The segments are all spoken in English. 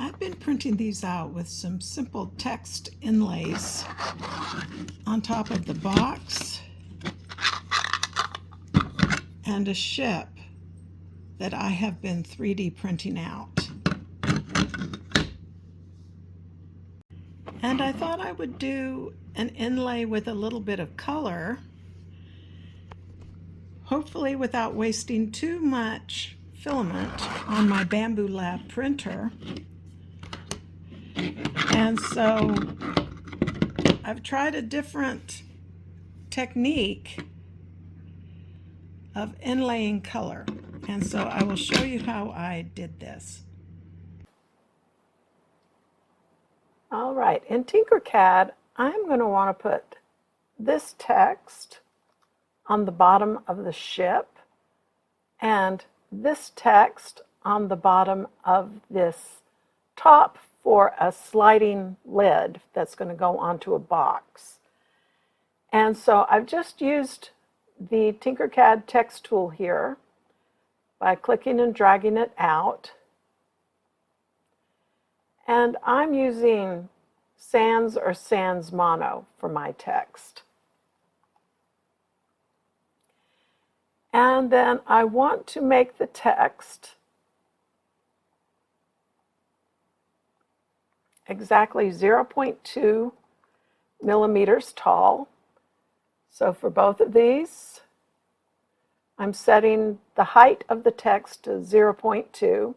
I've been printing these out with some simple text inlays on top of the box and a ship that I have been 3D printing out. And I thought I would do an inlay with a little bit of color, hopefully without wasting too much filament on my Bambulab printer. And so I've tried a different technique of inlaying color. And so I will show you how I did this. All right, in Tinkercad, I'm going to want to put this text on the bottom of the ship and this text on the bottom of this top for a sliding lid that's going to go onto a box. And so I've just used the Tinkercad text tool here by clicking and dragging it out. And I'm using Sans or Sans Mono for my text. And then I want to make the text exactly 0.2 millimeters tall. So for both of these, I'm setting the height of the text to 0.2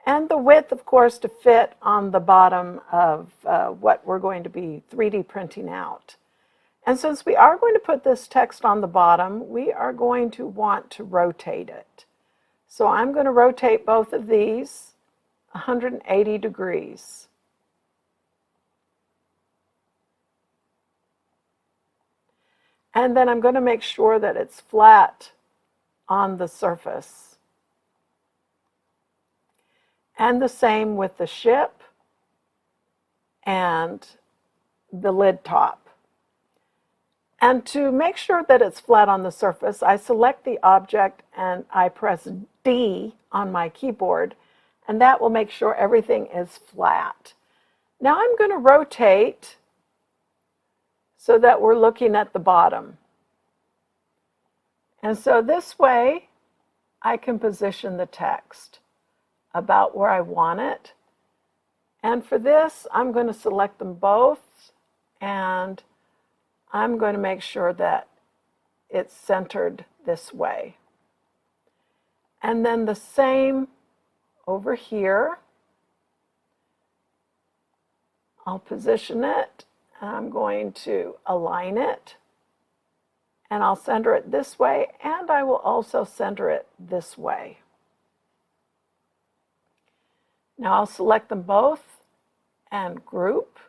and the width, of course, to fit on the bottom of what we're going to be 3D printing out. And since we are going to put this text on the bottom, we are going to want to rotate it. So I'm going to rotate both of these 180 degrees. And then I'm going to make sure that it's flat on the surface. And the same with the ship and the lid top. And to make sure that it's flat on the surface, I select the object and I press D on my keyboard, and that will make sure everything is flat. Now I'm going to rotate so that we're looking at the bottom. And so this way, I can position the text about where I want it. And for this, I'm going to select them both, and I'm going to make sure that it's centered this way. And then the same over here. I'll position it, and I'm going to align it, and I'll center it this way, and I will also center it this way. Now I'll select them both and group.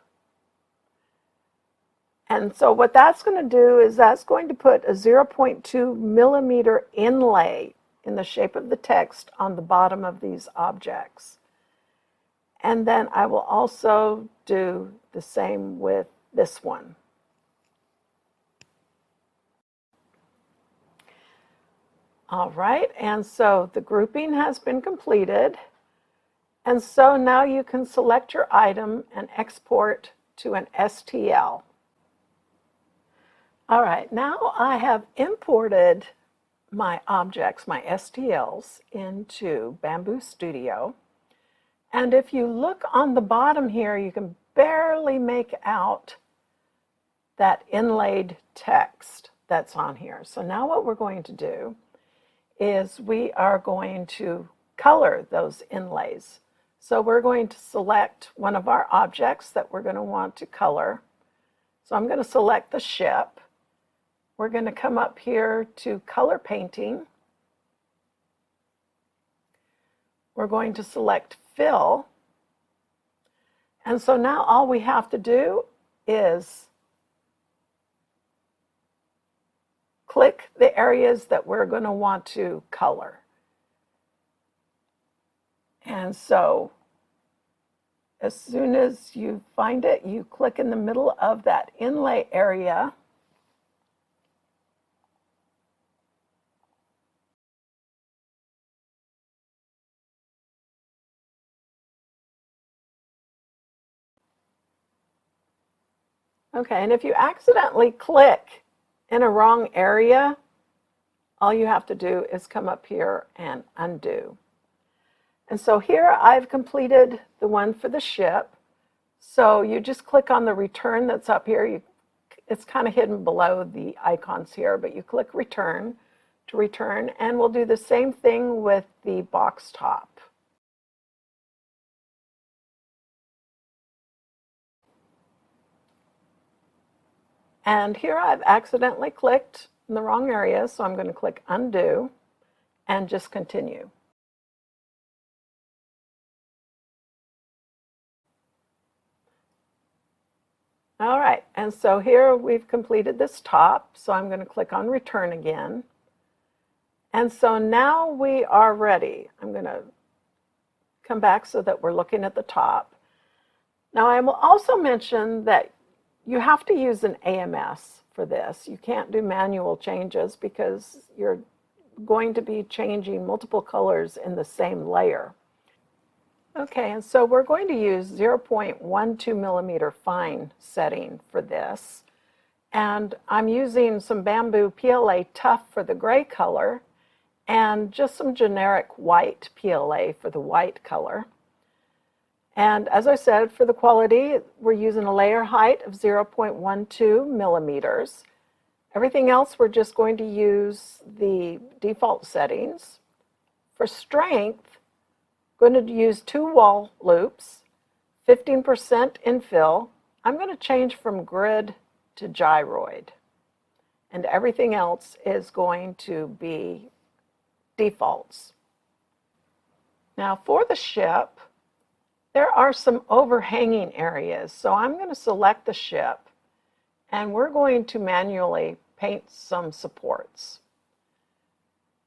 And so what that's going to do is that's going to put a 0.2 millimeter inlay in the shape of the text on the bottom of these objects. And then I will also do the same with this one. All right, and so the grouping has been completed. And so now you can select your item and export to an STL. All right, now I have imported my objects, my STLs, into Bambu Studio. And if you look on the bottom here, you can barely make out that inlaid text that's on here. So now what we're going to do is we are going to color those inlays. So we're going to select one of our objects that we're going to want to color. So I'm going to select the ship. We're going to come up here to color painting. We're going to select fill. And so now all we have to do is click the areas that we're going to want to color. And so as soon as you find it, you click in the middle of that inlay area. Okay, and if you accidentally click in a wrong area, all you have to do is come up here and undo. And so here I've completed the one for the ship. So you just click on the return that's up here. It's kind of hidden below the icons here, but you click return to return, and we'll do the same thing with the box top. And here I've accidentally clicked in the wrong area, so I'm going to click undo and just continue. All right, and so here we've completed this top, so I'm going to click on return again. And so now we are ready. I'm going to come back so that we're looking at the top. Now I will also mention that you have to use an AMS for this. You can't do manual changes because you're going to be changing multiple colors in the same layer. Okay, and so we're going to use 0.12 millimeter fine setting for this. And I'm using some Bambu PLA Tough for the gray color and just some generic white PLA for the white color. And as I said, for the quality, we're using a layer height of 0.12 millimeters. Everything else, we're just going to use the default settings. For strength, I'm going to use 2 wall loops, 15% infill. I'm going to change from grid to gyroid. And everything else is going to be defaults. Now for the ship, there are some overhanging areas. So I'm going to select the ship and we're going to manually paint some supports.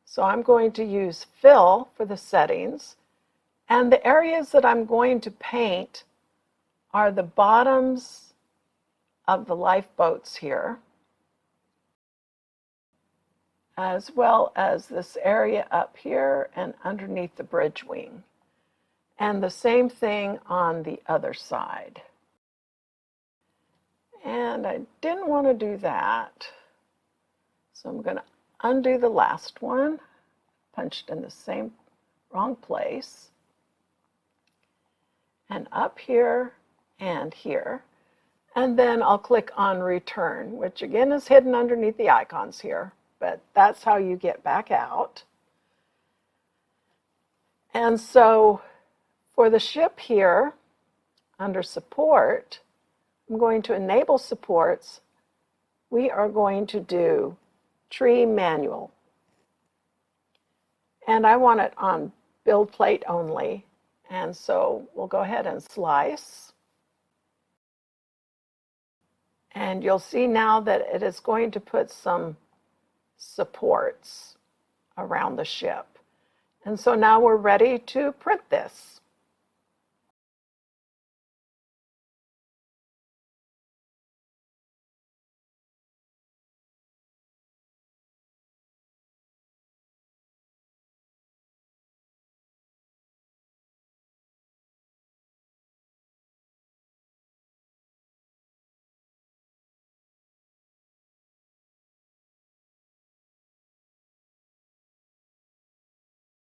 So I'm going to use fill for the settings, and the areas that I'm going to paint are the bottoms of the lifeboats here, as well as this area up here and underneath the bridge wing. And the same thing on the other side. And I didn't want to do that, so I'm going to undo the last one, punched in the same wrong place, and up here and here. And then I'll click on return, which again is hidden underneath the icons here, but that's how you get back out. And so for the ship here, under support, I'm going to enable supports. We are going to do tree manual. And I want it on build plate only. And so we'll go ahead and slice. And you'll see now that it is going to put some supports around the ship. And so now we're ready to print this.